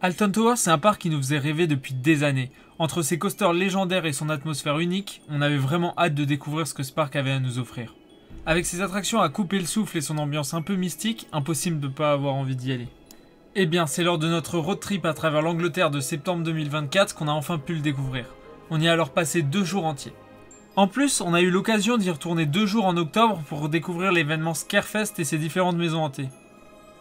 Alton Towers, c'est un parc qui nous faisait rêver depuis des années. Entre ses coasters légendaires et son atmosphère unique, on avait vraiment hâte de découvrir ce que ce parc avait à nous offrir. Avec ses attractions à couper le souffle et son ambiance un peu mystique, impossible de ne pas avoir envie d'y aller. Eh bien, c'est lors de notre road trip à travers l'Angleterre de septembre 2024 qu'on a enfin pu le découvrir. On y a alors passé 2 jours entiers. En plus, on a eu l'occasion d'y retourner 2 jours en octobre pour découvrir l'événement Scarefest et ses différentes maisons hantées.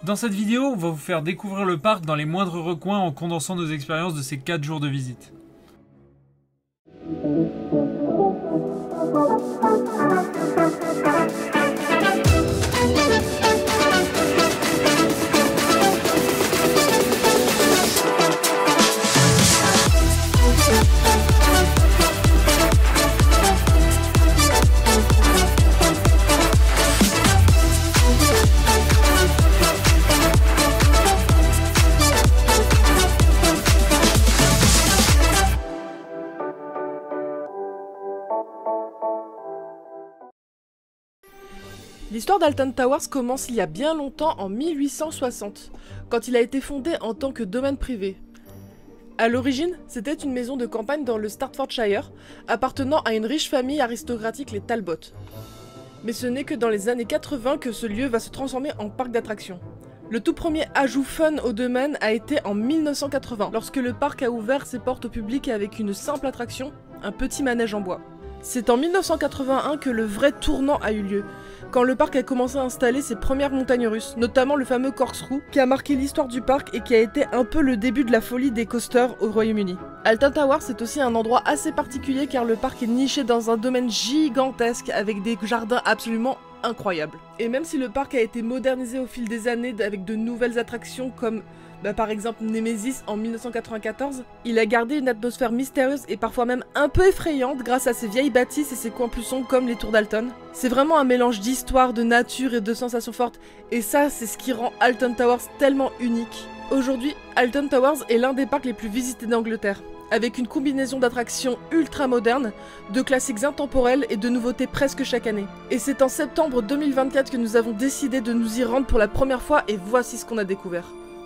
Dans cette vidéo, on va vous faire découvrir le parc dans les moindres recoins en condensant nos expériences de ces 4 jours de visite. L'histoire d'Alton Towers commence il y a bien longtemps en 1860, quand il a été fondé en tant que domaine privé. A l'origine, c'était une maison de campagne dans le Staffordshire, appartenant à une riche famille aristocratique, les Talbot. Mais ce n'est que dans les années 80 que ce lieu va se transformer en parc d'attractions. Le tout premier ajout fun au domaine a été en 1980, lorsque le parc a ouvert ses portes au public avec une simple attraction, un petit manège en bois. C'est en 1981 que le vrai tournant a eu lieu, quand le parc a commencé à installer ses premières montagnes russes, notamment le fameux Corkscrew, qui a marqué l'histoire du parc et qui a été un peu le début de la folie des coasters au Royaume-Uni. Alton Towers c'est aussi un endroit assez particulier car le parc est niché dans un domaine gigantesque avec des jardins absolument incroyables. Et même si le parc a été modernisé au fil des années avec de nouvelles attractions comme par exemple Nemesis en 1994, il a gardé une atmosphère mystérieuse et parfois même un peu effrayante grâce à ses vieilles bâtisses et ses coins plus sombres comme les tours d'Alton. C'est vraiment un mélange d'histoire, de nature et de sensations fortes, et ça c'est ce qui rend Alton Towers tellement unique. Aujourd'hui, Alton Towers est l'un des parcs les plus visités d'Angleterre, avec une combinaison d'attractions ultra modernes, de classiques intemporels et de nouveautés presque chaque année. Et c'est en septembre 2024 que nous avons décidé de nous y rendre pour la première fois et voici ce qu'on a découvert.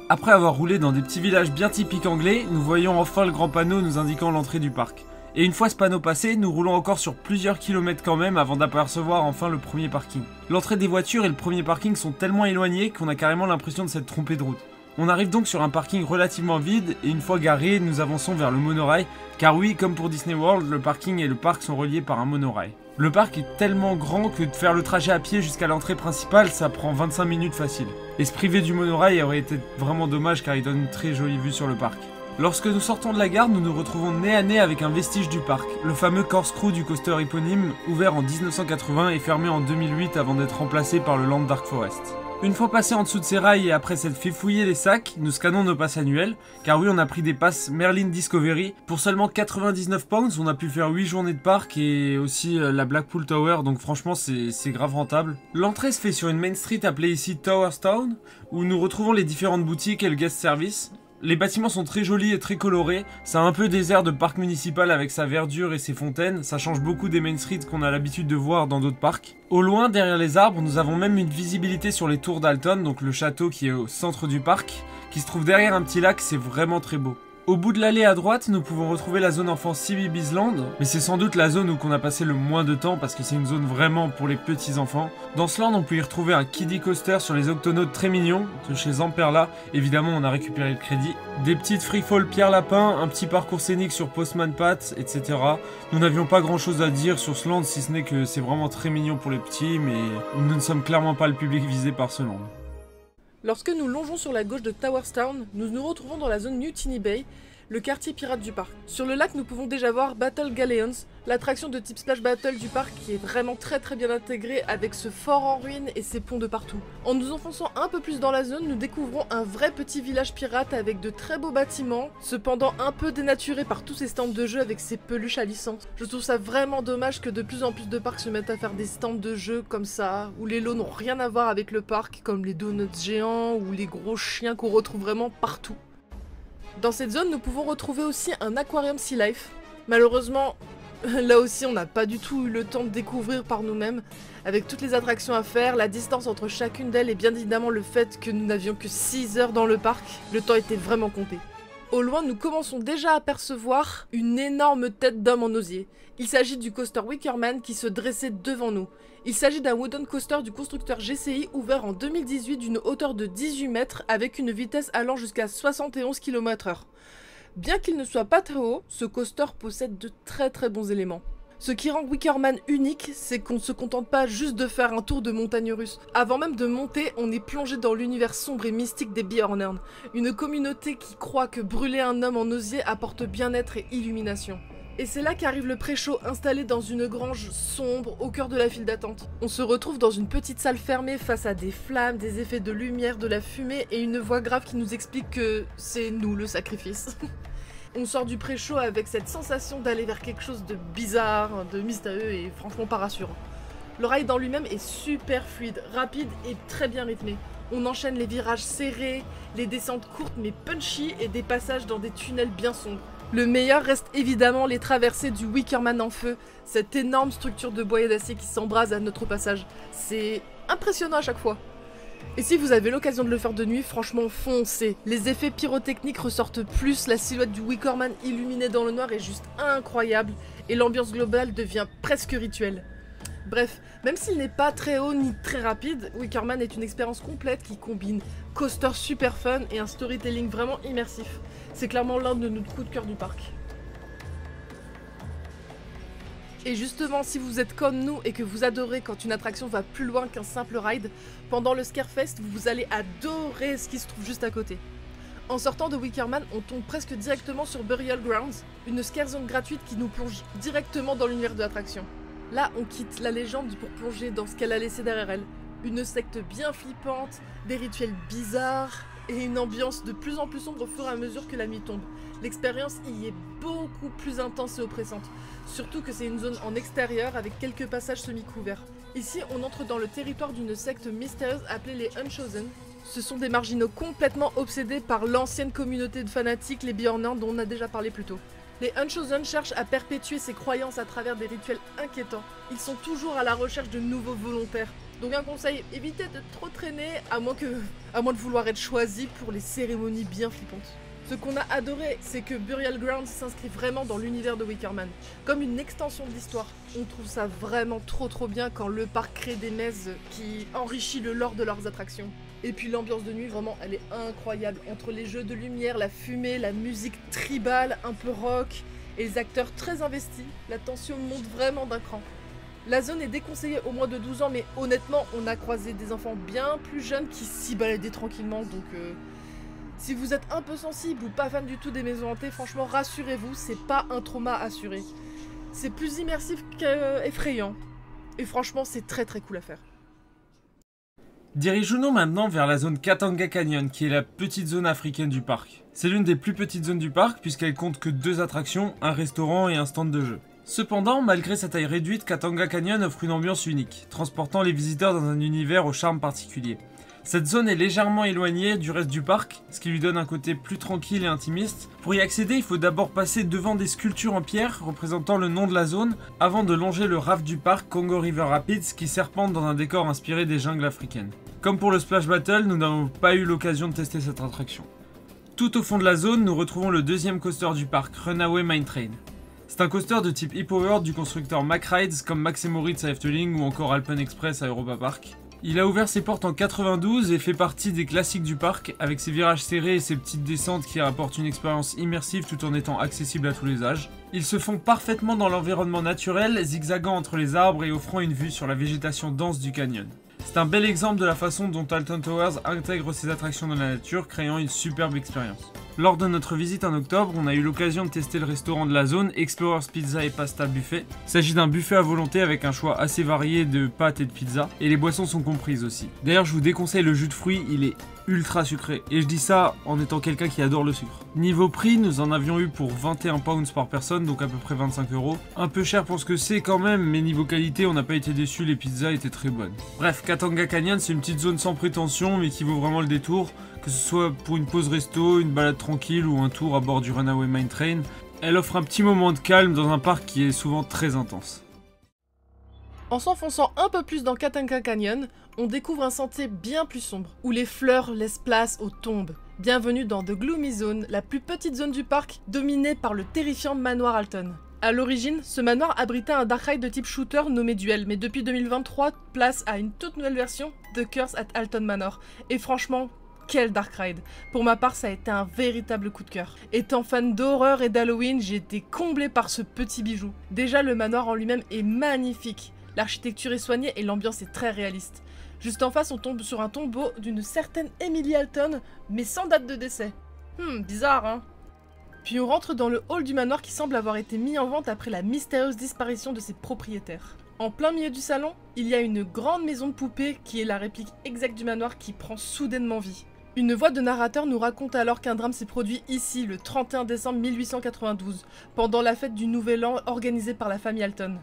Après avoir roulé dans des petits villages bien typiques anglais, nous voyons enfin le grand panneau nous indiquant l'entrée du parc. Et une fois ce panneau passé, nous roulons encore sur plusieurs kilomètres quand même avant d'apercevoir enfin le premier parking. L'entrée des voitures et le premier parking sont tellement éloignés qu'on a carrément l'impression de s'être trompé de route. On arrive donc sur un parking relativement vide et une fois garé, nous avançons vers le monorail, car oui, comme pour Disney World, le parking et le parc sont reliés par un monorail. Le parc est tellement grand que de faire le trajet à pied jusqu'à l'entrée principale, ça prend 25 minutes facile. Et se priver du monorail aurait été vraiment dommage car il donne une très jolie vue sur le parc. Lorsque nous sortons de la gare, nous nous retrouvons nez à nez avec un vestige du parc, le fameux Corkscrew du coaster éponyme, ouvert en 1980 et fermé en 2008 avant d'être remplacé par le Land Dark Forest. Une fois passé en dessous de ces rails et après s'être fait fouiller les sacs, nous scannons nos passes annuelles, car oui on a pris des passes Merlin Discovery. Pour seulement 99 pounds, on a pu faire 8 journées de parc et aussi la Blackpool Tower, donc franchement c'est grave rentable. L'entrée se fait sur une main street appelée ici Towerstown, où nous retrouvons les différentes boutiques et le guest service. Les bâtiments sont très jolis et très colorés, ça a un peu des airs de parc municipal avec sa verdure et ses fontaines, ça change beaucoup des main streets qu'on a l'habitude de voir dans d'autres parcs. Au loin, derrière les arbres, nous avons même une visibilité sur les tours d'Alton, donc le château qui est au centre du parc, qui se trouve derrière un petit lac, c'est vraiment très beau. Au bout de l'allée à droite, nous pouvons retrouver la zone enfant CBeebies Land, mais c'est sans doute la zone où on a passé le moins de temps parce que c'est une zone vraiment pour les petits enfants. Dans ce land, on peut y retrouver un kiddie coaster sur les octonautes très mignons de chez Zamperla. Évidemment, on a récupéré le crédit. Des petites freefall Pierre Lapin, un petit parcours scénique sur Postman Pat, etc. Nous n'avions pas grand chose à dire sur ce land, si ce n'est que c'est vraiment très mignon pour les petits, mais nous ne sommes clairement pas le public visé par ce land. Lorsque nous longeons sur la gauche de Towerstown, nous nous retrouvons dans la zone Mutiny Bay, le quartier pirate du parc. Sur le lac, nous pouvons déjà voir Battle Galleons, l'attraction de type Splash Battle du parc qui est vraiment très bien intégrée avec ce fort en ruine et ses ponts de partout. En nous enfonçant un peu plus dans la zone, nous découvrons un vrai petit village pirate avec de très beaux bâtiments, cependant un peu dénaturé par tous ces stands de jeux avec ces peluches à licence. Je trouve ça vraiment dommage que de plus en plus de parcs se mettent à faire des stands de jeux comme ça, où les lots n'ont rien à voir avec le parc, comme les donuts géants ou les gros chiens qu'on retrouve vraiment partout. Dans cette zone, nous pouvons retrouver aussi un aquarium Sea Life. Malheureusement, là aussi, on n'a pas du tout eu le temps de découvrir par nous-mêmes. Avec toutes les attractions à faire, la distance entre chacune d'elles et bien évidemment le fait que nous n'avions que 6 heures dans le parc, le temps était vraiment compté. Au loin, nous commençons déjà à apercevoir une énorme tête d'homme en osier. Il s'agit du coaster Wickerman qui se dressait devant nous. Il s'agit d'un wooden coaster du constructeur GCI ouvert en 2018 d'une hauteur de 18 mètres avec une vitesse allant jusqu'à 71 km/h. Bien qu'il ne soit pas très haut, ce coaster possède de très bons éléments. Ce qui rend Wickerman unique, c'est qu'on ne se contente pas juste de faire un tour de montagne russe. Avant même de monter, on est plongé dans l'univers sombre et mystique des Björnern, une communauté qui croit que brûler un homme en osier apporte bien-être et illumination. Et c'est là qu'arrive le pré-show installé dans une grange sombre au cœur de la file d'attente. On se retrouve dans une petite salle fermée face à des flammes, des effets de lumière, de la fumée et une voix grave qui nous explique que c'est nous le sacrifice. On sort du pré-show avec cette sensation d'aller vers quelque chose de bizarre, de mystérieux et franchement pas rassurant. Le ride en lui-même est super fluide, rapide et très bien rythmé. On enchaîne les virages serrés, les descentes courtes mais punchy et des passages dans des tunnels bien sombres. Le meilleur reste évidemment les traversées du Wickerman en feu, cette énorme structure de bois et d'acier qui s'embrase à notre passage. C'est impressionnant à chaque fois. Et si vous avez l'occasion de le faire de nuit, franchement foncez. Les effets pyrotechniques ressortent plus, la silhouette du Wickerman illuminée dans le noir est juste incroyable et l'ambiance globale devient presque rituelle. Bref, même s'il n'est pas très haut ni très rapide, Wickerman est une expérience complète qui combine coaster super fun et un storytelling vraiment immersif. C'est clairement l'un de nos coups de cœur du parc. Et justement, si vous êtes comme nous et que vous adorez quand une attraction va plus loin qu'un simple ride, pendant le Scarefest, vous allez adorer ce qui se trouve juste à côté. En sortant de Wickerman, on tombe presque directement sur Burial Grounds, une scare zone gratuite qui nous plonge directement dans l'univers de l'attraction. Là, on quitte la légende pour plonger dans ce qu'elle a laissé derrière elle. Une secte bien flippante, des rituels bizarres et une ambiance de plus en plus sombre au fur et à mesure que la nuit tombe. L'expérience y est beaucoup plus intense et oppressante, surtout que c'est une zone en extérieur avec quelques passages semi-couverts. Ici, on entre dans le territoire d'une secte mystérieuse appelée les Unchosen. Ce sont des marginaux complètement obsédés par l'ancienne communauté de fanatiques, les Björnern, dont on a déjà parlé plus tôt. Les Unchosen cherchent à perpétuer ces croyances à travers des rituels inquiétants. Ils sont toujours à la recherche de nouveaux volontaires. Donc un conseil, évitez de trop traîner, à moins de vouloir être choisi pour les cérémonies bien flippantes. Ce qu'on a adoré, c'est que Burial Grounds s'inscrit vraiment dans l'univers de Wickerman, comme une extension de l'histoire. On trouve ça vraiment trop bien quand le parc crée des messes qui enrichissent le lore de leurs attractions. Et puis l'ambiance de nuit, vraiment, elle est incroyable. Entre les jeux de lumière, la fumée, la musique tribale, un peu rock, et les acteurs très investis, la tension monte vraiment d'un cran. La zone est déconseillée aux moins de 12 ans, mais honnêtement, on a croisé des enfants bien plus jeunes qui s'y baladaient tranquillement, donc... Si vous êtes un peu sensible ou pas fan du tout des maisons hantées, franchement rassurez-vous, c'est pas un trauma assuré. C'est plus immersif qu'effrayant. Et franchement, c'est très cool à faire. Dirigeons-nous maintenant vers la zone Katanga Canyon, qui est la petite zone africaine du parc. C'est l'une des plus petites zones du parc, puisqu'elle compte que 2 attractions, un restaurant et un stand de jeu. Cependant, malgré sa taille réduite, Katanga Canyon offre une ambiance unique, transportant les visiteurs dans un univers au charme particulier. Cette zone est légèrement éloignée du reste du parc, ce qui lui donne un côté plus tranquille et intimiste. Pour y accéder, il faut d'abord passer devant des sculptures en pierre représentant le nom de la zone, avant de longer le raft du parc Congo River Rapids qui serpente dans un décor inspiré des jungles africaines. Comme pour le Splash Battle, nous n'avons pas eu l'occasion de tester cette attraction. Tout au fond de la zone, nous retrouvons le deuxième coaster du parc, Runaway Mine Train. C'est un coaster de type e-powered du constructeur Mack Rides comme Max & Moritz à Efteling ou encore Alpen Express à Europa Park. Il a ouvert ses portes en 92 et fait partie des classiques du parc, avec ses virages serrés et ses petites descentes qui apportent une expérience immersive tout en étant accessible à tous les âges. Ils se font parfaitement dans l'environnement naturel, zigzagant entre les arbres et offrant une vue sur la végétation dense du canyon. C'est un bel exemple de la façon dont Alton Towers intègre ses attractions dans la nature, créant une superbe expérience. Lors de notre visite en octobre, on a eu l'occasion de tester le restaurant de la zone, Explorers Pizza et Pasta Buffet. Il s'agit d'un buffet à volonté avec un choix assez varié de pâtes et de pizza, et les boissons sont comprises aussi. D'ailleurs, je vous déconseille le jus de fruits, il est ultra sucré, et je dis ça en étant quelqu'un qui adore le sucre. Niveau prix, nous en avions eu pour 21 pounds par personne, donc à peu près 25 €. Un peu cher pour ce que c'est quand même, mais niveau qualité, on n'a pas été déçus, les pizzas étaient très bonnes. Bref, Katanga Canyon, c'est une petite zone sans prétention, mais qui vaut vraiment le détour. Que ce soit pour une pause resto, une balade tranquille ou un tour à bord du Runaway Mine Train, elle offre un petit moment de calme dans un parc qui est souvent très intense. En s'enfonçant un peu plus dans Katanga Canyon, on découvre un sentier bien plus sombre, où les fleurs laissent place aux tombes. Bienvenue dans The Gloomy Zone, la plus petite zone du parc dominée par le terrifiant manoir Alton. A l'origine, ce manoir abritait un dark ride de type shooter nommé Duel, mais depuis 2023, place à une toute nouvelle version, The Curse at Alton Manor. Et franchement, quel dark ride! Pour ma part, ça a été un véritable coup de cœur. Étant fan d'horreur et d'Halloween, j'ai été comblée par ce petit bijou. Déjà, le manoir en lui-même est magnifique. L'architecture est soignée et l'ambiance est très réaliste. Juste en face, on tombe sur un tombeau d'une certaine Emily Alton, mais sans date de décès. Bizarre, hein? Puis on rentre dans le hall du manoir qui semble avoir été mis en vente après la mystérieuse disparition de ses propriétaires. En plein milieu du salon, il y a une grande maison de poupées qui est la réplique exacte du manoir qui prend soudainement vie. Une voix de narrateur nous raconte alors qu'un drame s'est produit ici le 31 décembre 1892, pendant la fête du Nouvel An organisée par la famille Alton.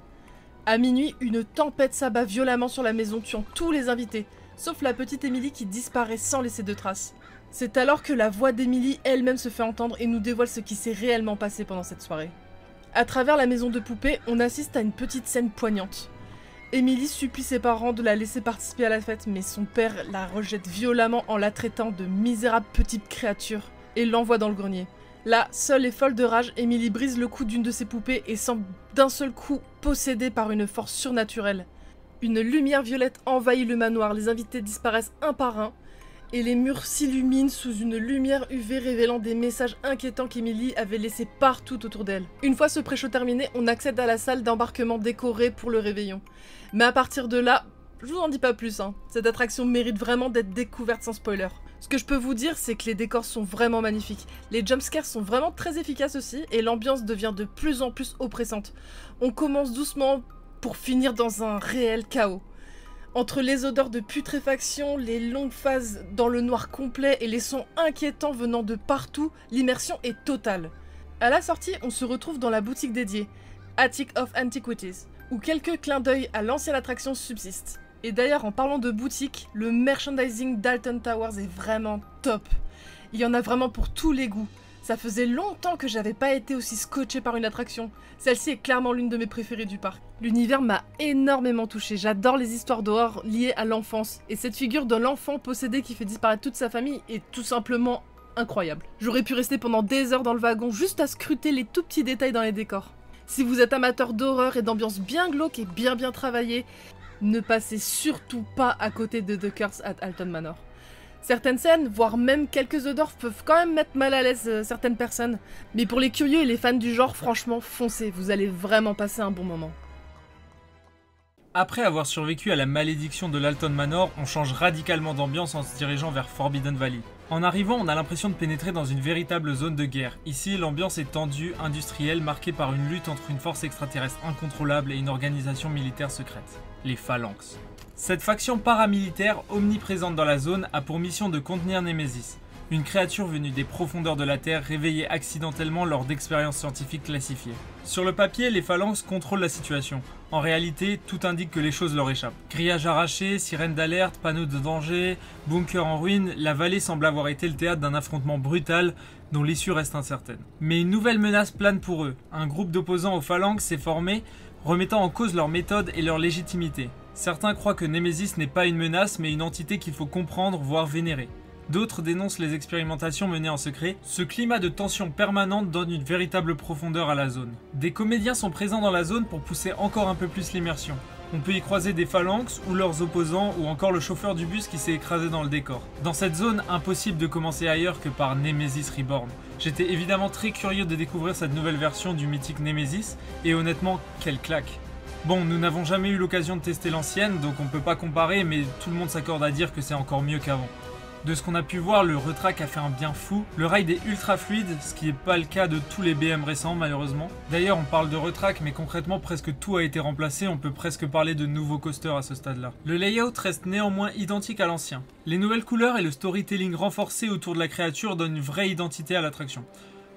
À minuit, une tempête s'abat violemment sur la maison, tuant tous les invités, sauf la petite Emily qui disparaît sans laisser de traces. C'est alors que la voix d'Emily elle-même se fait entendre et nous dévoile ce qui s'est réellement passé pendant cette soirée. À travers la maison de poupées, on assiste à une petite scène poignante. Emily supplie ses parents de la laisser participer à la fête, mais son père la rejette violemment en la traitant de misérable petite créature et l'envoie dans le grenier. Là, seule et folle de rage, Emily brise le cou d'une de ses poupées et semble d'un seul coup possédée par une force surnaturelle. Une lumière violette envahit le manoir, les invités disparaissent un par un, et les murs s'illuminent sous une lumière UV révélant des messages inquiétants qu'Emily avait laissés partout autour d'elle. Une fois ce pré-show terminé, on accède à la salle d'embarquement décorée pour le réveillon. Mais à partir de là, je vous en dis pas plus, hein. Cette attraction mérite vraiment d'être découverte sans spoiler. Ce que je peux vous dire, c'est que les décors sont vraiment magnifiques. Les jumpscares sont vraiment très efficaces aussi, et l'ambiance devient de plus en plus oppressante. On commence doucement pour finir dans un réel chaos. Entre les odeurs de putréfaction, les longues phases dans le noir complet et les sons inquiétants venant de partout, l'immersion est totale. À la sortie, on se retrouve dans la boutique dédiée, Attic of Antiquities, où quelques clins d'œil à l'ancienne attraction subsistent. Et d'ailleurs, en parlant de boutique, le merchandising d'Alton Towers est vraiment top. Il y en a vraiment pour tous les goûts. Ça faisait longtemps que j'avais pas été aussi scotché par une attraction. Celle-ci est clairement l'une de mes préférées du parc. L'univers m'a énormément touchée. J'adore les histoires d'horreur liées à l'enfance. Et cette figure de l'enfant possédé qui fait disparaître toute sa famille est tout simplement incroyable. J'aurais pu rester pendant des heures dans le wagon juste à scruter les tout petits détails dans les décors. Si vous êtes amateur d'horreur et d'ambiance bien glauque et bien travaillée, ne passez surtout pas à côté de The Curse at Alton Manor. Certaines scènes, voire même quelques odeurs peuvent quand même mettre mal à l'aise certaines personnes. Mais pour les curieux et les fans du genre, franchement, foncez, vous allez vraiment passer un bon moment. Après avoir survécu à la malédiction de l'Alton Manor, on change radicalement d'ambiance en se dirigeant vers Forbidden Valley. En arrivant, on a l'impression de pénétrer dans une véritable zone de guerre. Ici, l'ambiance est tendue, industrielle, marquée par une lutte entre une force extraterrestre incontrôlable et une organisation militaire secrète, les Phalanx. Cette faction paramilitaire, omniprésente dans la zone, a pour mission de contenir Nemesis, une créature venue des profondeurs de la Terre réveillée accidentellement lors d'expériences scientifiques classifiées. Sur le papier, les Phalanx contrôlent la situation. En réalité, tout indique que les choses leur échappent. Grillages arrachés, sirènes d'alerte, panneaux de danger, bunkers en ruine, la vallée semble avoir été le théâtre d'un affrontement brutal dont l'issue reste incertaine. Mais une nouvelle menace plane pour eux. Un groupe d'opposants aux Phalanx s'est formé, remettant en cause leur méthode et leur légitimité. Certains croient que Nemesis n'est pas une menace mais une entité qu'il faut comprendre, voire vénérer. D'autres dénoncent les expérimentations menées en secret. Ce climat de tension permanente donne une véritable profondeur à la zone. Des comédiens sont présents dans la zone pour pousser encore un peu plus l'immersion. On peut y croiser des Phalanx ou leurs opposants ou encore le chauffeur du bus qui s'est écrasé dans le décor. Dans cette zone, impossible de commencer ailleurs que par Nemesis Reborn. J'étais évidemment très curieux de découvrir cette nouvelle version du mythique Nemesis et honnêtement, quelle claque! Bon, nous n'avons jamais eu l'occasion de tester l'ancienne, donc on peut pas comparer, mais tout le monde s'accorde à dire que c'est encore mieux qu'avant. De ce qu'on a pu voir, le retrack a fait un bien fou. Le ride est ultra fluide, ce qui n'est pas le cas de tous les BM récents malheureusement. D'ailleurs, on parle de retrack, mais concrètement presque tout a été remplacé, on peut presque parler de nouveaux coasters à ce stade-là. Le layout reste néanmoins identique à l'ancien. Les nouvelles couleurs et le storytelling renforcé autour de la créature donnent une vraie identité à l'attraction.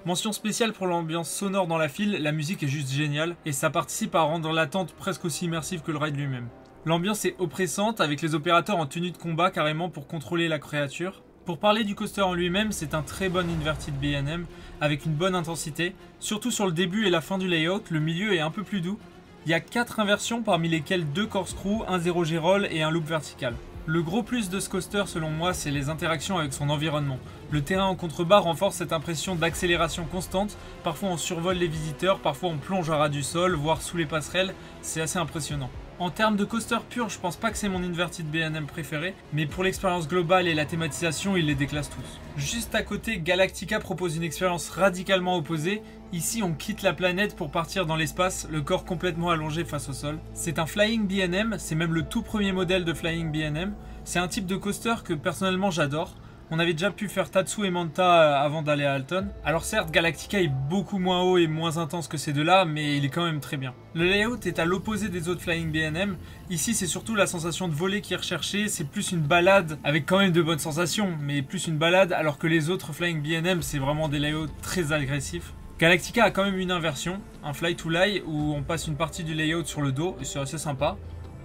Mention spéciale pour l'ambiance sonore dans la file, la musique est juste géniale, et ça participe à rendre l'attente presque aussi immersive que le ride lui-même. L'ambiance est oppressante avec les opérateurs en tenue de combat carrément pour contrôler la créature. Pour parler du coaster en lui-même, c'est un très bon inverted B&M avec une bonne intensité. Surtout sur le début et la fin du layout, le milieu est un peu plus doux. Il y a 4 inversions parmi lesquelles 2 corkscrews, un 0G roll et un loop vertical. Le gros plus de ce coaster selon moi, c'est les interactions avec son environnement. Le terrain en contrebas renforce cette impression d'accélération constante, parfois on survole les visiteurs, parfois on plonge à ras du sol, voire sous les passerelles, c'est assez impressionnant. En termes de coaster pur, je pense pas que c'est mon Inverted B&M préféré, mais pour l'expérience globale et la thématisation, il les déclasse tous. Juste à côté, Galactica propose une expérience radicalement opposée. Ici, on quitte la planète pour partir dans l'espace, le corps complètement allongé face au sol. C'est un Flying B&M, c'est même le tout premier modèle de Flying B&M. C'est un type de coaster que personnellement j'adore. On avait déjà pu faire Tatsu et Manta avant d'aller à Alton. Alors certes, Galactica est beaucoup moins haut et moins intense que ces deux-là, mais il est quand même très bien. Le layout est à l'opposé des autres Flying B&M. Ici, c'est surtout la sensation de voler qui est recherchée. C'est plus une balade, avec quand même de bonnes sensations, mais plus une balade, alors que les autres Flying B&M, c'est vraiment des layouts très agressifs. Galactica a quand même une inversion, un Fly to Lie, où on passe une partie du layout sur le dos, et c'est assez sympa.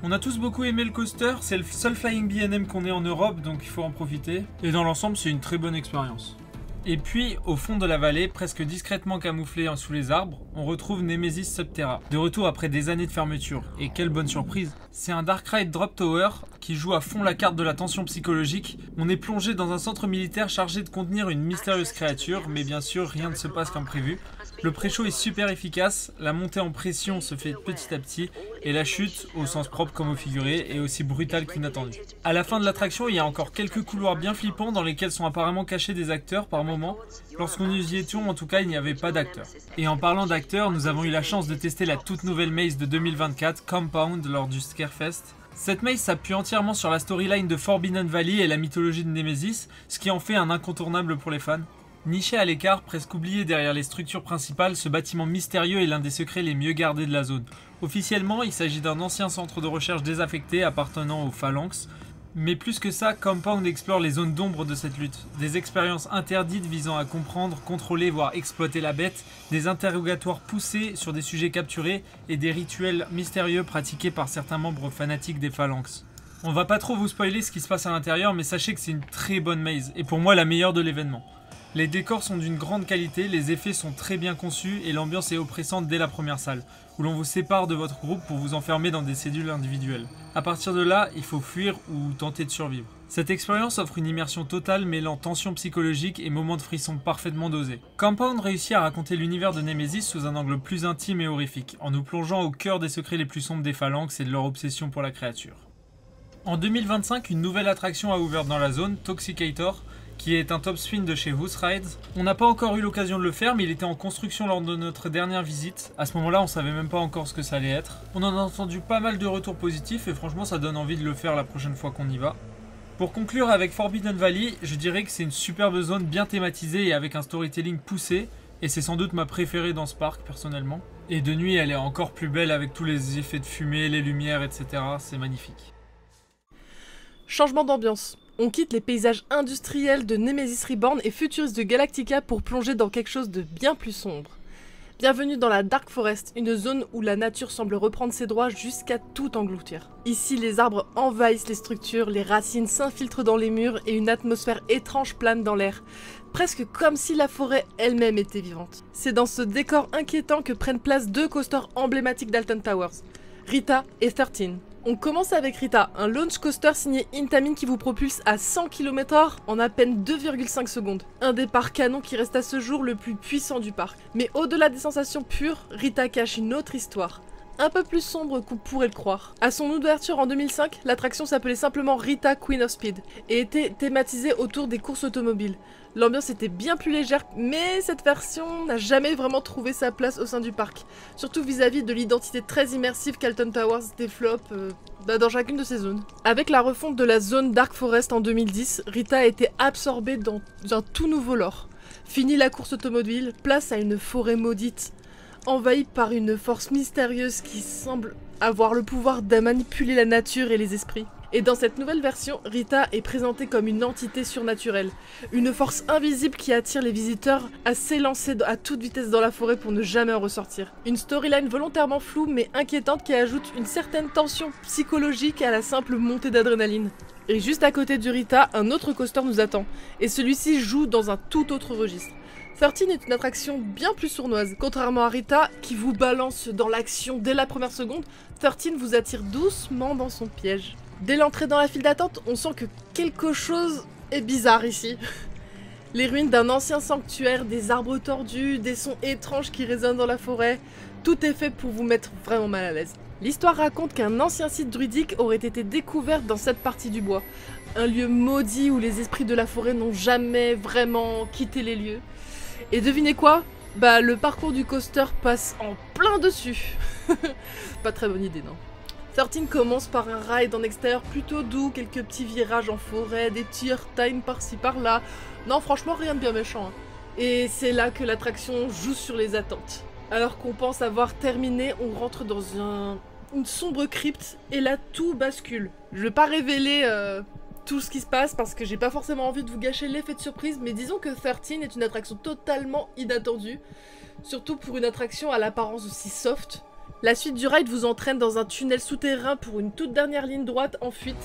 On a tous beaucoup aimé le coaster, c'est le seul Flying B&M qu'on ait en Europe, donc il faut en profiter. Et dans l'ensemble, c'est une très bonne expérience. Et puis, au fond de la vallée, presque discrètement camouflé sous les arbres, on retrouve Nemesis Subterra, de retour après des années de fermeture. Et quelle bonne surprise! C'est un Dark Ride Drop Tower qui joue à fond la carte de la tension psychologique. On est plongé dans un centre militaire chargé de contenir une mystérieuse créature, mais bien sûr, rien ne se passe comme prévu. Le pré-show est super efficace, la montée en pression se fait petit à petit, et la chute, au sens propre comme au figuré, est aussi brutale qu'inattendue. À la fin de l'attraction, il y a encore quelques couloirs bien flippants dans lesquels sont apparemment cachés des acteurs par moment. Lorsqu'on y étions, en tout cas, il n'y avait pas d'acteurs. Et en parlant d'acteurs, nous avons eu la chance de tester la toute nouvelle maze de 2024, Compound, lors du Scarefest. Cette maze s'appuie entièrement sur la storyline de Forbidden Valley et la mythologie de Nemesis, ce qui en fait un incontournable pour les fans. Niché à l'écart, presque oublié derrière les structures principales, ce bâtiment mystérieux est l'un des secrets les mieux gardés de la zone. Officiellement, il s'agit d'un ancien centre de recherche désaffecté appartenant aux Phalanx, mais plus que ça, Compound explore les zones d'ombre de cette lutte. Des expériences interdites visant à comprendre, contrôler, voire exploiter la bête, des interrogatoires poussés sur des sujets capturés et des rituels mystérieux pratiqués par certains membres fanatiques des Phalanx. On va pas trop vous spoiler ce qui se passe à l'intérieur, mais sachez que c'est une très bonne maze, et pour moi la meilleure de l'événement. Les décors sont d'une grande qualité, les effets sont très bien conçus et l'ambiance est oppressante dès la première salle, où l'on vous sépare de votre groupe pour vous enfermer dans des cellules individuelles. A partir de là, il faut fuir ou tenter de survivre. Cette expérience offre une immersion totale mêlant tension psychologique et moments de frisson parfaitement dosés. Compound réussit à raconter l'univers de Nemesis sous un angle plus intime et horrifique, en nous plongeant au cœur des secrets les plus sombres des Phalanx et de leur obsession pour la créature. En 2025, une nouvelle attraction a ouvert dans la zone, Toxicator, qui est un top spin de chez Who's Rides. On n'a pas encore eu l'occasion de le faire, mais il était en construction lors de notre dernière visite. À ce moment-là, on savait même pas encore ce que ça allait être. On en a entendu pas mal de retours positifs et franchement, ça donne envie de le faire la prochaine fois qu'on y va. Pour conclure avec Forbidden Valley, je dirais que c'est une superbe zone bien thématisée et avec un storytelling poussé, et c'est sans doute ma préférée dans ce parc personnellement. Et de nuit, elle est encore plus belle avec tous les effets de fumée, les lumières, etc. C'est magnifique. Changement d'ambiance. On quitte les paysages industriels de Nemesis Reborn et futuristes de Galactica pour plonger dans quelque chose de bien plus sombre. Bienvenue dans la Dark Forest, une zone où la nature semble reprendre ses droits jusqu'à tout engloutir. Ici, les arbres envahissent les structures, les racines s'infiltrent dans les murs et une atmosphère étrange plane dans l'air, presque comme si la forêt elle-même était vivante. C'est dans ce décor inquiétant que prennent place deux coasters emblématiques d'Alton Towers, Rita et 13. On commence avec Rita, un launch coaster signé Intamin qui vous propulse à 100 km/h en à peine 2,5 secondes. Un départ canon qui reste à ce jour le plus puissant du parc. Mais au-delà des sensations pures, Rita cache une autre histoire. Un peu plus sombre qu'on pourrait le croire. À son ouverture en 2005, l'attraction s'appelait simplement Rita Queen of Speed et était thématisée autour des courses automobiles. L'ambiance était bien plus légère, mais cette version n'a jamais vraiment trouvé sa place au sein du parc, surtout vis-à-vis de l'identité très immersive qu'Alton Towers développe dans chacune de ses zones. Avec la refonte de la zone Dark Forest en 2010, Rita a été absorbée dans un tout nouveau lore. Fini la course automobile, place à une forêt maudite, envahie par une force mystérieuse qui semble avoir le pouvoir de manipuler la nature et les esprits. Et dans cette nouvelle version, Rita est présentée comme une entité surnaturelle, une force invisible qui attire les visiteurs à s'élancer à toute vitesse dans la forêt pour ne jamais en ressortir. Une storyline volontairement floue mais inquiétante qui ajoute une certaine tension psychologique à la simple montée d'adrénaline. Et juste à côté du Rita, un autre coaster nous attend, et celui-ci joue dans un tout autre registre. 13 est une attraction bien plus sournoise. Contrairement à Rita, qui vous balance dans l'action dès la première seconde, 13 vous attire doucement dans son piège. Dès l'entrée dans la file d'attente, on sent que quelque chose est bizarre ici. Les ruines d'un ancien sanctuaire, des arbres tordus, des sons étranges qui résonnent dans la forêt, tout est fait pour vous mettre vraiment mal à l'aise. L'histoire raconte qu'un ancien site druidique aurait été découvert dans cette partie du bois. Un lieu maudit où les esprits de la forêt n'ont jamais vraiment quitté les lieux. Et devinez quoi? Bah le parcours du coaster passe en plein dessus. Pas très bonne idée, non. 13 commence par un ride en extérieur plutôt doux, quelques petits virages en forêt, des petits time par-ci par-là. Non, franchement, rien de bien méchant. Hein. Et c'est là que l'attraction joue sur les attentes. Alors qu'on pense avoir terminé, on rentre dans une sombre crypte et là tout bascule. Je vais pas révéler tout ce qui se passe parce que j'ai pas forcément envie de vous gâcher l'effet de surprise, mais disons que 13 est une attraction totalement inattendue, surtout pour une attraction à l'apparence aussi soft. La suite du ride vous entraîne dans un tunnel souterrain pour une toute dernière ligne droite en fuite,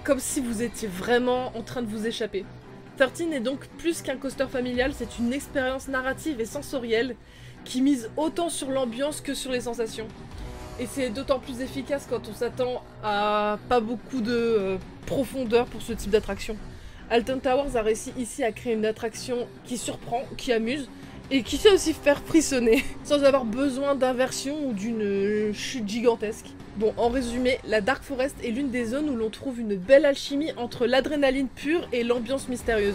comme si vous étiez vraiment en train de vous échapper. 13 est donc plus qu'un coaster familial, c'est une expérience narrative et sensorielle qui mise autant sur l'ambiance que sur les sensations. Et c'est d'autant plus efficace quand on s'attend à pas beaucoup de profondeur pour ce type d'attraction. Alton Towers a réussi ici à créer une attraction qui surprend, qui amuse, et qui sait aussi faire frissonner, sans avoir besoin d'inversion ou d'une chute gigantesque. Bon, en résumé, la Dark Forest est l'une des zones où l'on trouve une belle alchimie entre l'adrénaline pure et l'ambiance mystérieuse.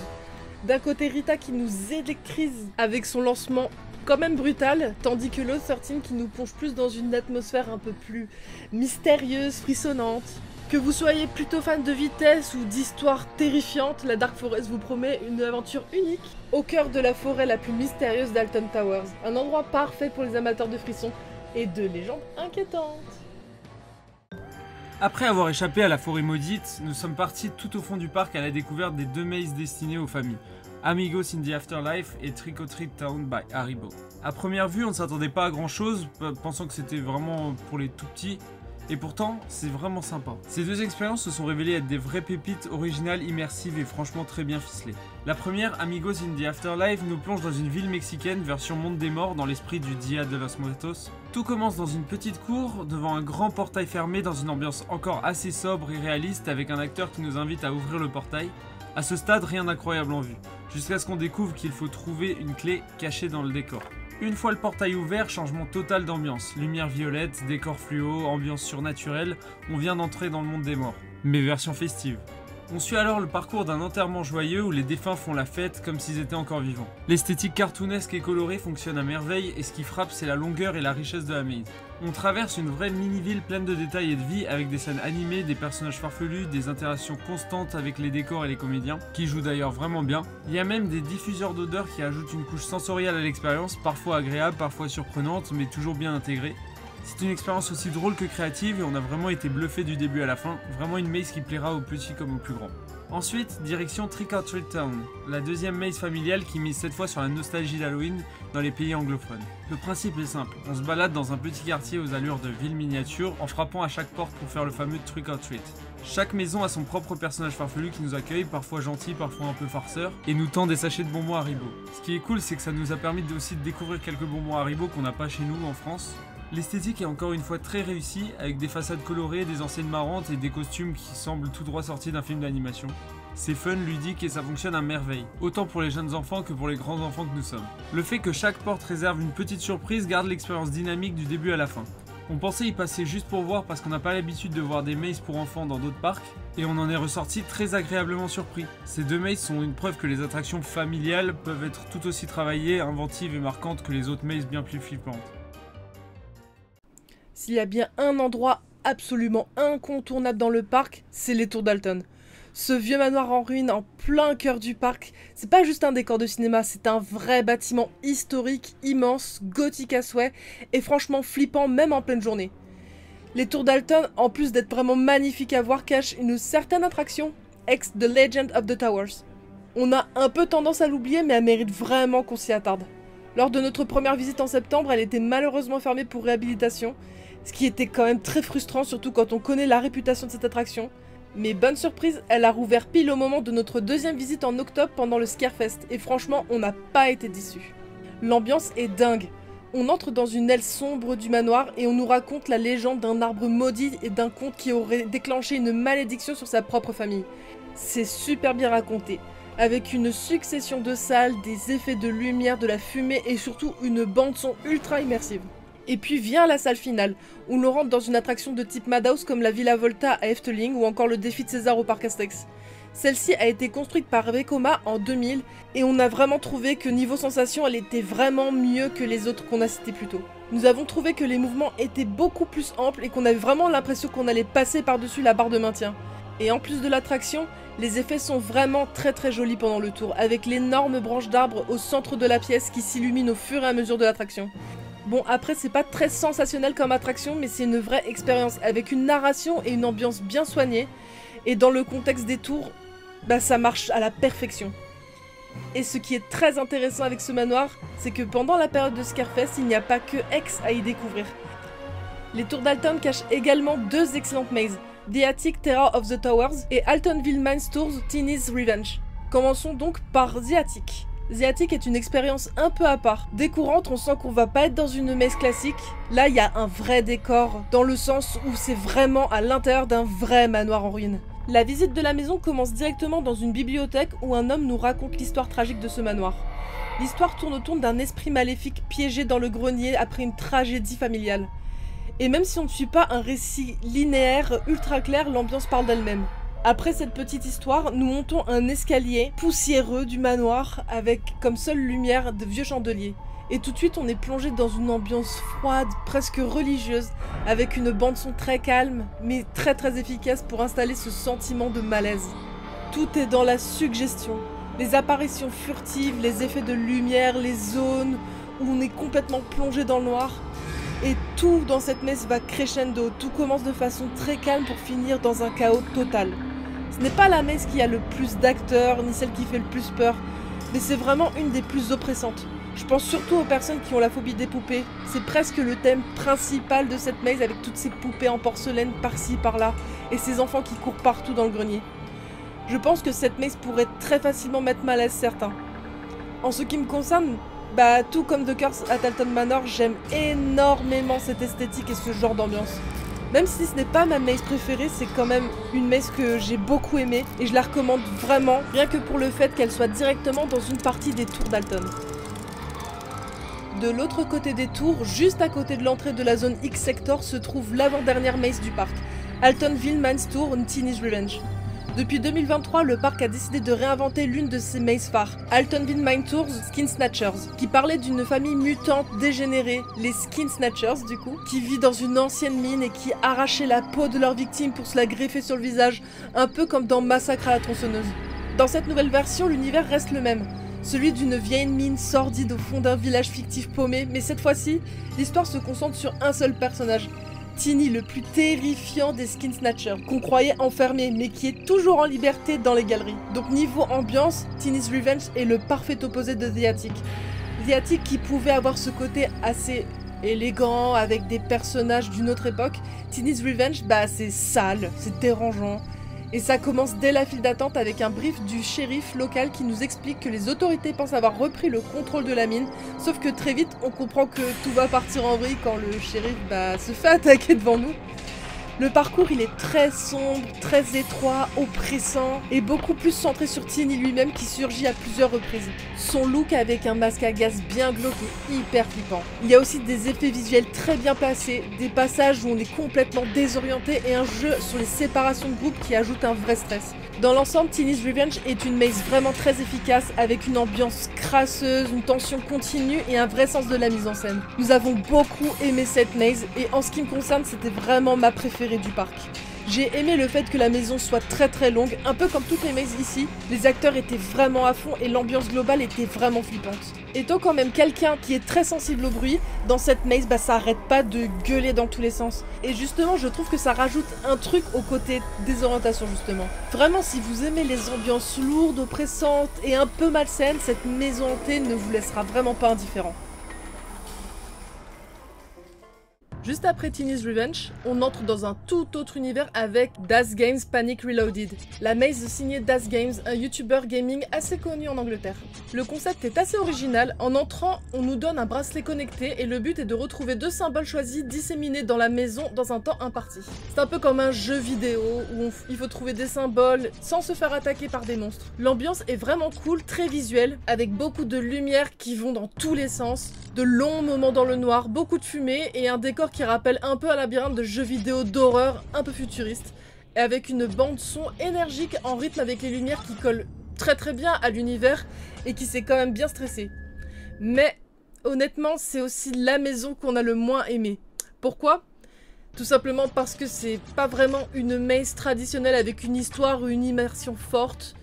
D'un côté, Rita qui nous électrise avec son lancement quand même brutal, tandis que l'autre 13 qui nous plonge plus dans une atmosphère un peu plus mystérieuse, frissonnante. Que vous soyez plutôt fan de vitesse ou d'histoires terrifiantes, la Dark Forest vous promet une aventure unique au cœur de la forêt la plus mystérieuse d'Alton Towers. Un endroit parfait pour les amateurs de frissons et de légendes inquiétantes. Après avoir échappé à la forêt maudite, nous sommes partis tout au fond du parc à la découverte des deux mazes destinés aux familles. Amigos in the Afterlife et Trick or Treat Town by Haribo. A première vue, on ne s'attendait pas à grand chose, pensant que c'était vraiment pour les tout petits. Et pourtant, c'est vraiment sympa. Ces deux expériences se sont révélées être des vraies pépites originales, immersives et franchement très bien ficelées. La première, Amigos in the Afterlife, nous plonge dans une ville mexicaine version Monde des Morts dans l'esprit du Dia de los Muertos. Tout commence dans une petite cour, devant un grand portail fermé dans une ambiance encore assez sobre et réaliste avec un acteur qui nous invite à ouvrir le portail. À ce stade, rien d'incroyable en vue, jusqu'à ce qu'on découvre qu'il faut trouver une clé cachée dans le décor. Une fois le portail ouvert, changement total d'ambiance. Lumière violette, décor fluo, ambiance surnaturelle, on vient d'entrer dans le monde des morts. Mais version festive. On suit alors le parcours d'un enterrement joyeux où les défunts font la fête comme s'ils étaient encore vivants. L'esthétique cartoonesque et colorée fonctionne à merveille et ce qui frappe c'est la longueur et la richesse de la maze. On traverse une vraie mini-ville pleine de détails et de vie avec des scènes animées, des personnages farfelus, des interactions constantes avec les décors et les comédiens, qui jouent d'ailleurs vraiment bien. Il y a même des diffuseurs d'odeurs qui ajoutent une couche sensorielle à l'expérience, parfois agréable, parfois surprenante, mais toujours bien intégrée. C'est une expérience aussi drôle que créative et on a vraiment été bluffé du début à la fin, vraiment une maze qui plaira aux petits comme aux plus grands. Ensuite, direction Trick or Treat Town, la deuxième maze familiale qui mise cette fois sur la nostalgie d'Halloween dans les pays anglophones. Le principe est simple, on se balade dans un petit quartier aux allures de ville miniature en frappant à chaque porte pour faire le fameux Trick or Treat. Chaque maison a son propre personnage farfelu qui nous accueille, parfois gentil, parfois un peu farceur, et nous tend des sachets de bonbons Haribo. Ce qui est cool, c'est que ça nous a permis aussi de découvrir quelques bonbons Haribo qu'on n'a pas chez nous en France. L'esthétique est encore une fois très réussie, avec des façades colorées, des enseignes marrantes et des costumes qui semblent tout droit sortis d'un film d'animation. C'est fun, ludique et ça fonctionne à merveille, autant pour les jeunes enfants que pour les grands enfants que nous sommes. Le fait que chaque porte réserve une petite surprise garde l'expérience dynamique du début à la fin. On pensait y passer juste pour voir parce qu'on n'a pas l'habitude de voir des mazes pour enfants dans d'autres parcs, et on en est ressorti très agréablement surpris. Ces deux mazes sont une preuve que les attractions familiales peuvent être tout aussi travaillées, inventives et marquantes que les autres mazes bien plus flippantes. S'il y a bien un endroit absolument incontournable dans le parc, c'est les Tours d'Alton. Ce vieux manoir en ruine en plein cœur du parc, c'est pas juste un décor de cinéma, c'est un vrai bâtiment historique, immense, gothique à souhait, et franchement flippant même en pleine journée. Les Tours d'Alton, en plus d'être vraiment magnifiques à voir, cachent une certaine attraction, ex-The Legend of the Towers. On a un peu tendance à l'oublier, mais elle mérite vraiment qu'on s'y attarde. Lors de notre première visite en septembre, elle était malheureusement fermée pour réhabilitation, ce qui était quand même très frustrant, surtout quand on connaît la réputation de cette attraction. Mais bonne surprise, elle a rouvert pile au moment de notre deuxième visite en octobre pendant le Scarefest, et franchement, on n'a pas été déçus. L'ambiance est dingue. On entre dans une aile sombre du manoir et on nous raconte la légende d'un arbre maudit et d'un conte qui aurait déclenché une malédiction sur sa propre famille. C'est super bien raconté, avec une succession de salles, des effets de lumière, de la fumée et surtout une bande-son ultra immersive. Et puis vient la salle finale, où l'on rentre dans une attraction de type Madhouse comme la Villa Volta à Efteling ou encore le défi de César au Parc Astérix. Celle-ci a été construite par Vekoma en 2000 et on a vraiment trouvé que niveau sensation elle était vraiment mieux que les autres qu'on a citées plus tôt. Nous avons trouvé que les mouvements étaient beaucoup plus amples et qu'on avait vraiment l'impression qu'on allait passer par-dessus la barre de maintien. Et en plus de l'attraction, les effets sont vraiment très jolis pendant le tour, avec l'énorme branche d'arbre au centre de la pièce qui s'illumine au fur et à mesure de l'attraction. Bon, après c'est pas très sensationnel comme attraction, mais c'est une vraie expérience, avec une narration et une ambiance bien soignée, et dans le contexte des tours, bah ça marche à la perfection. Et ce qui est très intéressant avec ce manoir, c'est que pendant la période de Scarefest, il n'y a pas que X à y découvrir. Les tours d'Alton cachent également deux excellentes mazes, The Attic Terror of the Towers et Altonville Mines Tours Teeny's Revenge. Commençons donc par The Attic. The Attic est une expérience un peu à part. Dès qu'on rentre, on sent qu'on va pas être dans une maze classique. Là, il y a un vrai décor, dans le sens où c'est vraiment à l'intérieur d'un vrai manoir en ruine. La visite de la maison commence directement dans une bibliothèque où un homme nous raconte l'histoire tragique de ce manoir. L'histoire tourne autour d'un esprit maléfique piégé dans le grenier après une tragédie familiale. Et même si on ne suit pas un récit linéaire ultra clair, l'ambiance parle d'elle-même. Après cette petite histoire, nous montons un escalier poussiéreux du manoir avec comme seule lumière de vieux chandeliers. Et tout de suite on est plongé dans une ambiance froide, presque religieuse, avec une bande son très calme, mais très efficace pour installer ce sentiment de malaise. Tout est dans la suggestion. Les apparitions furtives, les effets de lumière, les zones où on est complètement plongé dans le noir. Et tout dans cette messe va crescendo, tout commence de façon très calme pour finir dans un chaos total. Ce n'est pas la messe qui a le plus d'acteurs, ni celle qui fait le plus peur, mais c'est vraiment une des plus oppressantes. Je pense surtout aux personnes qui ont la phobie des poupées. C'est presque le thème principal de cette maze avec toutes ces poupées en porcelaine par-ci par-là et ces enfants qui courent partout dans le grenier. Je pense que cette maze pourrait très facilement mettre mal à l'aise certains. En ce qui me concerne, tout comme The Curse at Alton Manor, j'aime énormément cette esthétique et ce genre d'ambiance. Même si ce n'est pas ma maze préférée, c'est quand même une maze que j'ai beaucoup aimée et je la recommande vraiment, rien que pour le fait qu'elle soit directement dans une partie des tours d'Alton. De l'autre côté des tours, juste à côté de l'entrée de la zone X-Sector, se trouve l'avant-dernière maze du parc, Altonville Mines Tour Teeny's Revenge. Depuis 2023, le parc a décidé de réinventer l'une de ses mazes phares, Altonville Mine Tours Skin Snatchers, qui parlait d'une famille mutante dégénérée, les Skin Snatchers du coup, qui vit dans une ancienne mine et qui arrachait la peau de leurs victimes pour se la greffer sur le visage, un peu comme dans Massacre à la tronçonneuse. Dans cette nouvelle version, l'univers reste le même. Celui d'une vieille mine sordide au fond d'un village fictif paumé, mais cette fois-ci, l'histoire se concentre sur un seul personnage. Teeny, le plus terrifiant des Skin Snatchers, qu'on croyait enfermé, mais qui est toujours en liberté dans les galeries. Donc niveau ambiance, Teeny's Revenge est le parfait opposé de The Attic. The Attic qui pouvait avoir ce côté assez élégant, avec des personnages d'une autre époque, Teeny's Revenge, c'est sale, c'est dérangeant. Et ça commence dès la file d'attente avec un brief du shérif local qui nous explique que les autorités pensent avoir repris le contrôle de la mine, sauf que très vite on comprend que tout va partir en vrille quand le shérif se fait attaquer devant nous. Le parcours il est très sombre, très étroit, oppressant et beaucoup plus centré sur Teeny lui-même qui surgit à plusieurs reprises. Son look avec un masque à gaz bien glauque est hyper flippant. Il y a aussi des effets visuels très bien placés, des passages où on est complètement désorienté et un jeu sur les séparations de groupe qui ajoute un vrai stress. Dans l'ensemble, Teeny's Revenge est une maze vraiment très efficace avec une ambiance crasseuse, une tension continue et un vrai sens de la mise en scène. Nous avons beaucoup aimé cette maze et en ce qui me concerne, c'était vraiment ma préférée du parc. J'ai aimé le fait que la maison soit très longue, un peu comme toutes les mazes ici. Les acteurs étaient vraiment à fond et l'ambiance globale était vraiment flippante. Étant quand même quelqu'un qui est très sensible au bruit, dans cette maze, ça arrête pas de gueuler dans tous les sens. Et justement, je trouve que ça rajoute un truc au côté désorientation justement. Vraiment, si vous aimez les ambiances lourdes, oppressantes et un peu malsaines, cette maison hantée ne vous laissera vraiment pas indifférent. Juste après Teeny's Revenge, on entre dans un tout autre univers avec Das Games Panic Reloaded. La maze signée Das Games, un youtubeur gaming assez connu en Angleterre. Le concept est assez original. En entrant, on nous donne un bracelet connecté et le but est de retrouver 2 symboles choisis disséminés dans la maison dans un temps imparti. C'est un peu comme un jeu vidéo où il faut trouver des symboles sans se faire attaquer par des monstres. L'ambiance est vraiment cool, très visuelle, avec beaucoup de lumières qui vont dans tous les sens, de longs moments dans le noir, beaucoup de fumée et un décor qui rappelle un peu un labyrinthe de jeux vidéo d'horreur un peu futuriste, et avec une bande son énergique en rythme avec les lumières qui collent très bien à l'univers et qui s'est quand même bien stressé. Mais honnêtement, c'est aussi la maison qu'on a le moins aimée. Pourquoi ? Tout simplement parce que c'est pas vraiment une maze traditionnelle avec une histoire ou une immersion forte.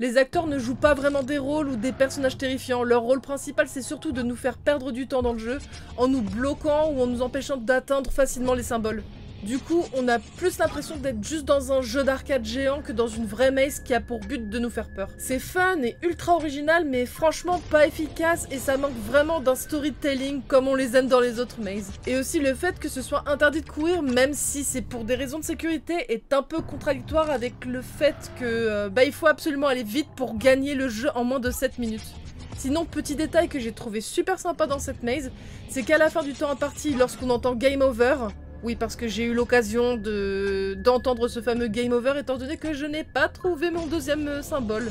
Les acteurs ne jouent pas vraiment des rôles ou des personnages terrifiants. Leur rôle principal, c'est surtout de nous faire perdre du temps dans le jeu en nous bloquant ou en nous empêchant d'atteindre facilement les symboles. Du coup, on a plus l'impression d'être juste dans un jeu d'arcade géant que dans une vraie maze qui a pour but de nous faire peur. C'est fun et ultra original, mais franchement pas efficace et ça manque vraiment d'un storytelling comme on les aime dans les autres mazes. Et aussi le fait que ce soit interdit de courir, même si c'est pour des raisons de sécurité, est un peu contradictoire avec le fait que il faut absolument aller vite pour gagner le jeu en moins de 7 minutes. Sinon, petit détail que j'ai trouvé super sympa dans cette maze, c'est qu'à la fin du temps imparti, lorsqu'on entend Game Over, oui, parce que j'ai eu l'occasion d'entendre ce fameux Game Over étant donné que je n'ai pas trouvé mon deuxième symbole.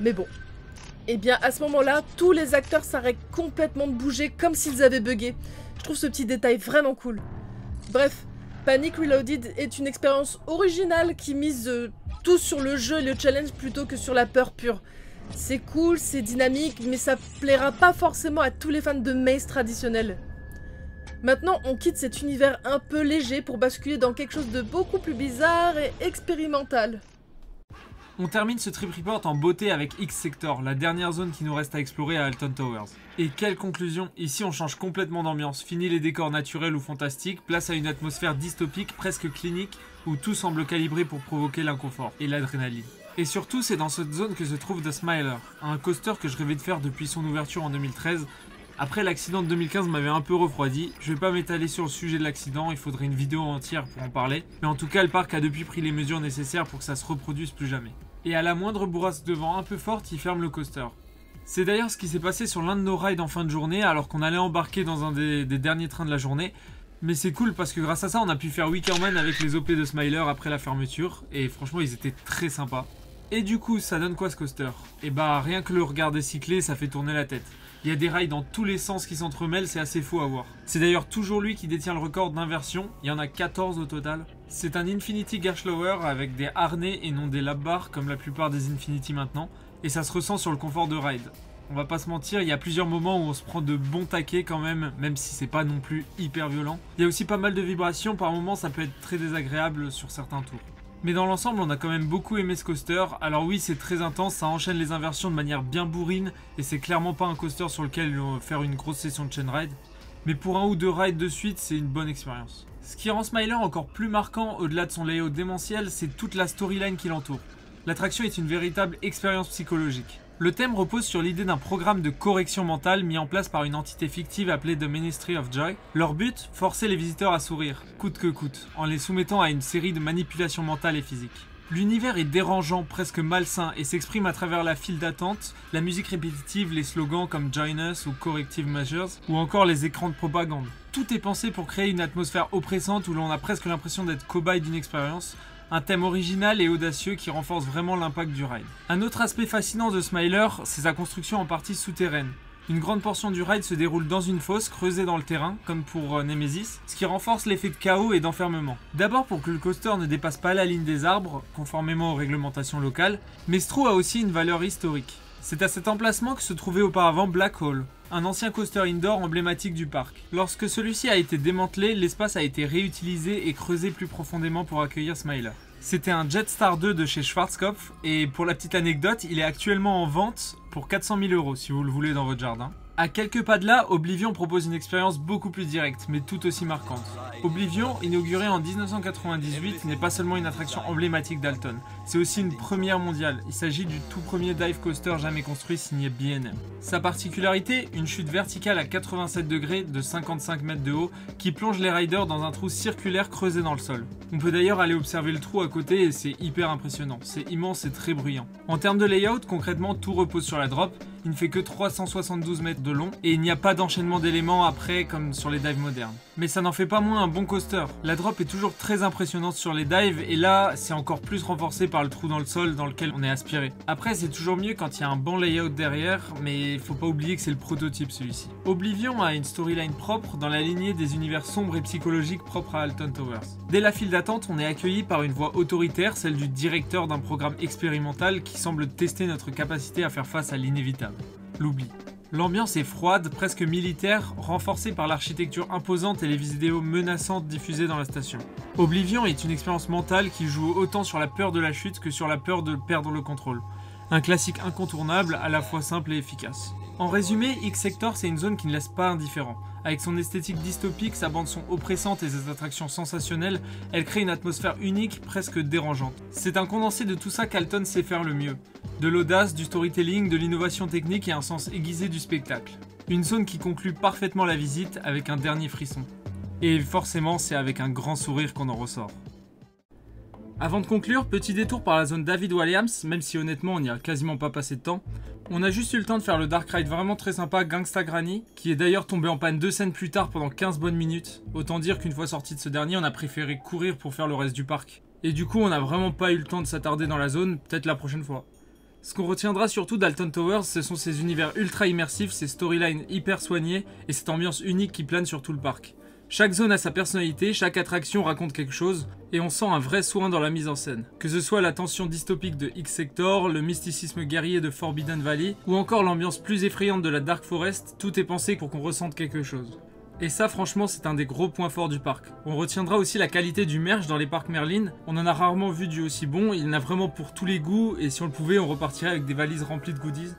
Mais bon. Et bien à ce moment-là, tous les acteurs s'arrêtent complètement de bouger comme s'ils avaient bugué. Je trouve ce petit détail vraiment cool. Bref, Panic Reloaded est une expérience originale qui mise tout sur le jeu et le challenge plutôt que sur la peur pure. C'est cool, c'est dynamique, mais ça plaira pas forcément à tous les fans de maze traditionnels. Maintenant, on quitte cet univers un peu léger pour basculer dans quelque chose de beaucoup plus bizarre et expérimental. On termine ce trip report en beauté avec X-Sector, la dernière zone qui nous reste à explorer à Alton Towers. Et quelle conclusion! Ici on change complètement d'ambiance, fini les décors naturels ou fantastiques, place à une atmosphère dystopique, presque clinique, où tout semble calibré pour provoquer l'inconfort et l'adrénaline. Et surtout, c'est dans cette zone que se trouve The Smiler, un coaster que je rêvais de faire depuis son ouverture en 2013. Après, l'accident de 2015 m'avait un peu refroidi. Je vais pas m'étaler sur le sujet de l'accident, il faudrait une vidéo entière pour en parler. Mais en tout cas, le parc a depuis pris les mesures nécessaires pour que ça se reproduise plus jamais. Et à la moindre bourrasque de vent un peu forte, il ferme le coaster. C'est d'ailleurs ce qui s'est passé sur l'un de nos rides en fin de journée, alors qu'on allait embarquer dans un des derniers trains de la journée. Mais c'est cool parce que grâce à ça, on a pu faire Wickerman avec les OP de Smiler après la fermeture. Et franchement, ils étaient très sympas. Et du coup, ça donne quoi ce coaster? Et bah, rien que le regarder cycler, ça fait tourner la tête. Il y a des rails dans tous les sens qui s'entremêlent, c'est assez fou à voir. C'est d'ailleurs toujours lui qui détient le record d'inversion, il y en a 14 au total. C'est un Infinity Gerstlauer avec des harnais et non des lap bars comme la plupart des Infinity maintenant, et ça se ressent sur le confort de ride. On va pas se mentir, il y a plusieurs moments où on se prend de bons taquets quand même si c'est pas non plus hyper violent. Il y a aussi pas mal de vibrations, par moments ça peut être très désagréable sur certains tours. Mais dans l'ensemble, on a quand même beaucoup aimé ce coaster. Alors oui, c'est très intense, ça enchaîne les inversions de manière bien bourrine, et c'est clairement pas un coaster sur lequel faire une grosse session de chain ride. Mais pour un ou deux rides de suite, c'est une bonne expérience. Ce qui rend Smiler encore plus marquant, au-delà de son layout démentiel, c'est toute la storyline qui l'entoure. L'attraction est une véritable expérience psychologique. Le thème repose sur l'idée d'un programme de correction mentale mis en place par une entité fictive appelée The Ministry of Joy. Leur but, forcer les visiteurs à sourire, coûte que coûte, en les soumettant à une série de manipulations mentales et physiques. L'univers est dérangeant, presque malsain, et s'exprime à travers la file d'attente, la musique répétitive, les slogans comme Join Us ou Corrective Measures, ou encore les écrans de propagande. Tout est pensé pour créer une atmosphère oppressante où l'on a presque l'impression d'être cobaye d'une expérience. Un thème original et audacieux qui renforce vraiment l'impact du ride. Un autre aspect fascinant de Smiler, c'est sa construction en partie souterraine. Une grande portion du ride se déroule dans une fosse creusée dans le terrain, comme pour Nemesis, ce qui renforce l'effet de chaos et d'enfermement. D'abord pour que le coaster ne dépasse pas la ligne des arbres, conformément aux réglementations locales, mais ce trou a aussi une valeur historique. C'est à cet emplacement que se trouvait auparavant Black Hole, un ancien coaster indoor emblématique du parc. Lorsque celui-ci a été démantelé, l'espace a été réutilisé et creusé plus profondément pour accueillir Smiler. C'était un Jetstar 2 de chez Schwarzkopf et pour la petite anecdote, il est actuellement en vente pour 400 000 € si vous le voulez dans votre jardin. À quelques pas de là, Oblivion propose une expérience beaucoup plus directe mais tout aussi marquante. Oblivion, inauguré en 1998, n'est pas seulement une attraction emblématique d'Alton, c'est aussi une première mondiale. Il s'agit du tout premier dive coaster jamais construit signé B&M. Sa particularité, une chute verticale à 87 degrés de 55 mètres de haut qui plonge les riders dans un trou circulaire creusé dans le sol. On peut d'ailleurs aller observer le trou à côté et c'est hyper impressionnant, c'est immense et très bruyant. En termes de layout, concrètement tout repose sur la drop, il ne fait que 372 mètres de long et il n'y a pas d'enchaînement d'éléments après comme sur les dives modernes. Mais ça n'en fait pas moins un bon coaster. La drop est toujours très impressionnante sur les dives et là c'est encore plus renforcé par le trou dans le sol dans lequel on est aspiré. Après c'est toujours mieux quand il y a un bon layout derrière, mais faut pas oublier que c'est le prototype celui-ci. Oblivion a une storyline propre dans la lignée des univers sombres et psychologiques propres à Alton Towers. Dès la file d'attente, on est accueilli par une voix autoritaire, celle du directeur d'un programme expérimental qui semble tester notre capacité à faire face à l'inévitable. L'oubli. L'ambiance est froide, presque militaire, renforcée par l'architecture imposante et les vidéos menaçantes diffusées dans la station. Oblivion est une expérience mentale qui joue autant sur la peur de la chute que sur la peur de perdre le contrôle. Un classique incontournable, à la fois simple et efficace. En résumé, X-Sector c'est une zone qui ne laisse pas indifférent. Avec son esthétique dystopique, sa bande-son oppressante et ses attractions sensationnelles, elle crée une atmosphère unique, presque dérangeante. C'est un condensé de tout ça qu'Alton sait faire le mieux. De l'audace, du storytelling, de l'innovation technique et un sens aiguisé du spectacle. Une zone qui conclut parfaitement la visite avec un dernier frisson. Et forcément, c'est avec un grand sourire qu'on en ressort. Avant de conclure, petit détour par la zone David Walliams, même si honnêtement on n'y a quasiment pas passé de temps. On a juste eu le temps de faire le dark ride vraiment très sympa Gangsta Granny, qui est d'ailleurs tombé en panne 2 scènes plus tard pendant 15 bonnes minutes. Autant dire qu'une fois sorti de ce dernier, on a préféré courir pour faire le reste du parc. Et du coup on n'a vraiment pas eu le temps de s'attarder dans la zone, peut-être la prochaine fois. Ce qu'on retiendra surtout d'Alton Towers, ce sont ses univers ultra immersifs, ses storylines hyper soignées et cette ambiance unique qui plane sur tout le parc. Chaque zone a sa personnalité, chaque attraction raconte quelque chose, et on sent un vrai soin dans la mise en scène. Que ce soit la tension dystopique de X-Sector, le mysticisme guerrier de Forbidden Valley, ou encore l'ambiance plus effrayante de la Dark Forest, tout est pensé pour qu'on ressente quelque chose. Et ça franchement c'est un des gros points forts du parc. On retiendra aussi la qualité du merch dans les parcs Merlin, on en a rarement vu du aussi bon, il y en a vraiment pour tous les goûts, et si on le pouvait on repartirait avec des valises remplies de goodies.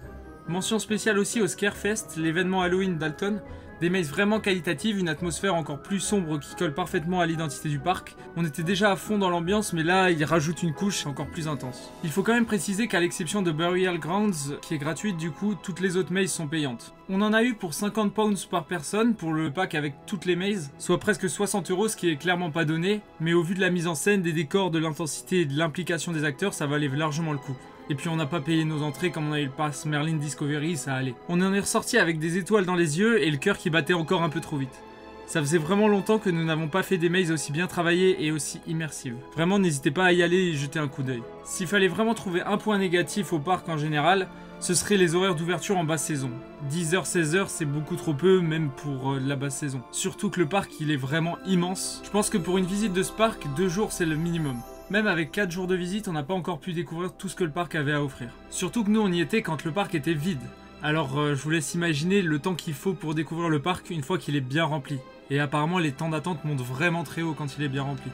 Mention spéciale aussi au Scarefest, l'événement Halloween d'Alton. Des mazes vraiment qualitatives, une atmosphère encore plus sombre qui colle parfaitement à l'identité du parc. On était déjà à fond dans l'ambiance, mais là, il rajoute une couche encore plus intense. Il faut quand même préciser qu'à l'exception de Burial Grounds, qui est gratuite du coup, toutes les autres mazes sont payantes. On en a eu pour 50 pounds par personne pour le pack avec toutes les mazes, soit presque 60 €, ce qui est clairement pas donné, mais au vu de la mise en scène, des décors, de l'intensité et de l'implication des acteurs, ça valait largement le coup. Et puis on n'a pas payé nos entrées comme on a eu le pass Merlin Discovery, ça allait. On en est ressorti avec des étoiles dans les yeux et le cœur qui battait encore un peu trop vite. Ça faisait vraiment longtemps que nous n'avons pas fait des mazes aussi bien travaillées et aussi immersives. Vraiment n'hésitez pas à y aller et jeter un coup d'œil. S'il fallait vraiment trouver un point négatif au parc en général, ce serait les horaires d'ouverture en basse saison. 10h, 16h, c'est beaucoup trop peu, même pour la basse saison. Surtout que le parc, il est vraiment immense. Je pense que pour une visite de ce parc, 2 jours c'est le minimum. Même avec 4 jours de visite, on n'a pas encore pu découvrir tout ce que le parc avait à offrir. Surtout que nous, on y était quand le parc était vide. Alors je vous laisse imaginer le temps qu'il faut pour découvrir le parc une fois qu'il est bien rempli. Et apparemment, les temps d'attente montent vraiment très haut quand il est bien rempli.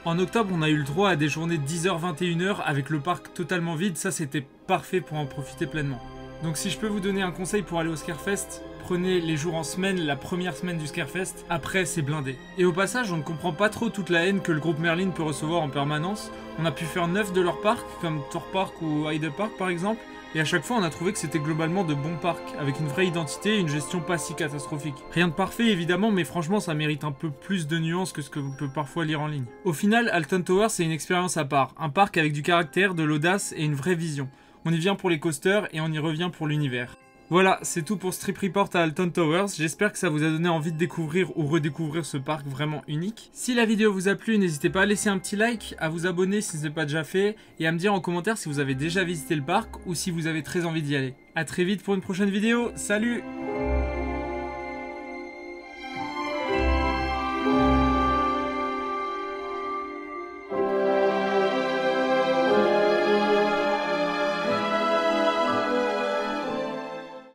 En octobre, on a eu le droit à des journées 10h-21h avec le parc totalement vide. Ça, c'était parfait pour en profiter pleinement. Donc si je peux vous donner un conseil pour aller au Scarefest, prenez les jours en semaine, la première semaine du Scarefest, après c'est blindé. Et au passage, on ne comprend pas trop toute la haine que le groupe Merlin peut recevoir en permanence. On a pu faire 9 de leurs parcs, comme Thor Park ou Hyde Park par exemple, et à chaque fois on a trouvé que c'était globalement de bons parcs, avec une vraie identité et une gestion pas si catastrophique. Rien de parfait évidemment, mais franchement ça mérite un peu plus de nuances que ce que vous pouvez parfois lire en ligne. Au final, Alton Towers c'est une expérience à part, un parc avec du caractère, de l'audace et une vraie vision. On y vient pour les coasters et on y revient pour l'univers. Voilà, c'est tout pour ce trip report à Alton Towers. J'espère que ça vous a donné envie de découvrir ou redécouvrir ce parc vraiment unique. Si la vidéo vous a plu, n'hésitez pas à laisser un petit like, à vous abonner si ce n'est pas déjà fait, et à me dire en commentaire si vous avez déjà visité le parc ou si vous avez très envie d'y aller. A très vite pour une prochaine vidéo, salut!